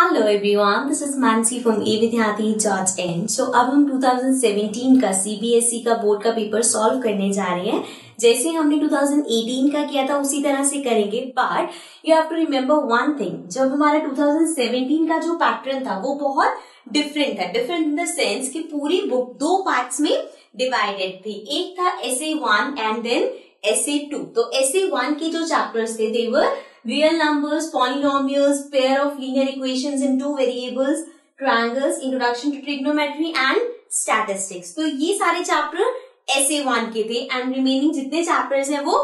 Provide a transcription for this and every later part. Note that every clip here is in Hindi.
Hello everyone, this is Mansi from evidyarthi.in। सो अब हम 2017 का सीबीएसई का बोर्ड का पेपर सॉल्व करने जा रहे हैं। जैसे हमने 2018 का किया था उसी तरह से करेंगे, but you have to remember one thing. जब हमारा 2017 का जो पैटर्न था वो बहुत डिफरेंट था। डिफरेंट इन द सेंस कि पूरी बुक दो पार्ट्स में डिवाइडेड थी। एक था SA1 एंड देन SA2। तो SA1 के जो चैप्टर्स थे दे वर real numbers, polynomials, pair of linear equations in two variables, triangles, introduction to trigonometry and statistics। तो ये सारे चैप्टर SA1 के थे एंड रिमेनिंग जितने चैप्टर्स हैं वो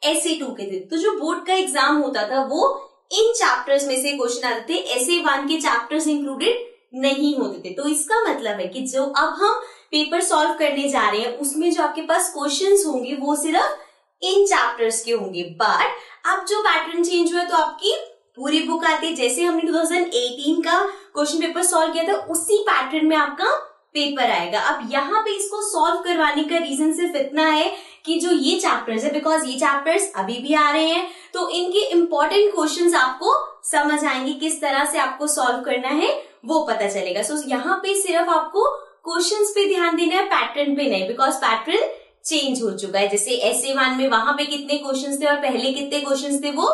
SA2 के थे। तो जो बोर्ड का एग्जाम होता था वो इन चैप्टर्स में से क्वेश्चन आते थे, SA1 के चैप्टर्स इंक्लूडेड नहीं होते थे। तो इसका मतलब है कि जो अब हम पेपर सॉल्व करने जा रहे हैं उसमें जो आपके पास क्वेश्चंस होंगे वो सिर्फ इन चैप्टर्स के होंगे। बट अब जो पैटर्न चेंज हुआ तो आपकी पूरी बुक आती है। जैसे हमने 2018 का क्वेश्चन पेपर सॉल्व किया था उसी पैटर्न में आपका पेपर आएगा। अब यहाँ पे इसको सॉल्व करवाने का रीजन सिर्फ इतना है कि जो ये चैप्टर्स है, बिकॉज ये चैप्टर्स अभी भी आ रहे हैं तो इनके इंपॉर्टेंट क्वेश्चंस आपको समझ आएंगे, किस तरह से आपको सॉल्व करना है वो पता चलेगा। सो यहाँ पे सिर्फ आपको क्वेश्चंस पे ध्यान देना है, पैटर्न पे नहीं, बिकॉज पैटर्न चेंज हो चुका है। जैसे SA1 में वहां पे कितने क्वेश्चंस थे और पहले कितने क्वेश्चंस थे वो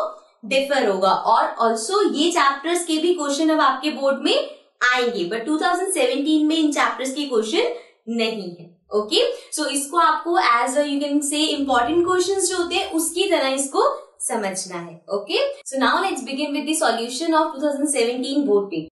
डिफर होगा। और ऑल्सो ये चैप्टर्स के भी क्वेश्चन अब आपके बोर्ड में आएंगे, बट 2017 में इन चैप्टर्स के क्वेश्चन नहीं है। ओके, सो इसको आपको as you can say important questions जो होते हैं उसकी तरह इसको समझना है। Okay, so now let's begin with the solution of 2017 board paper.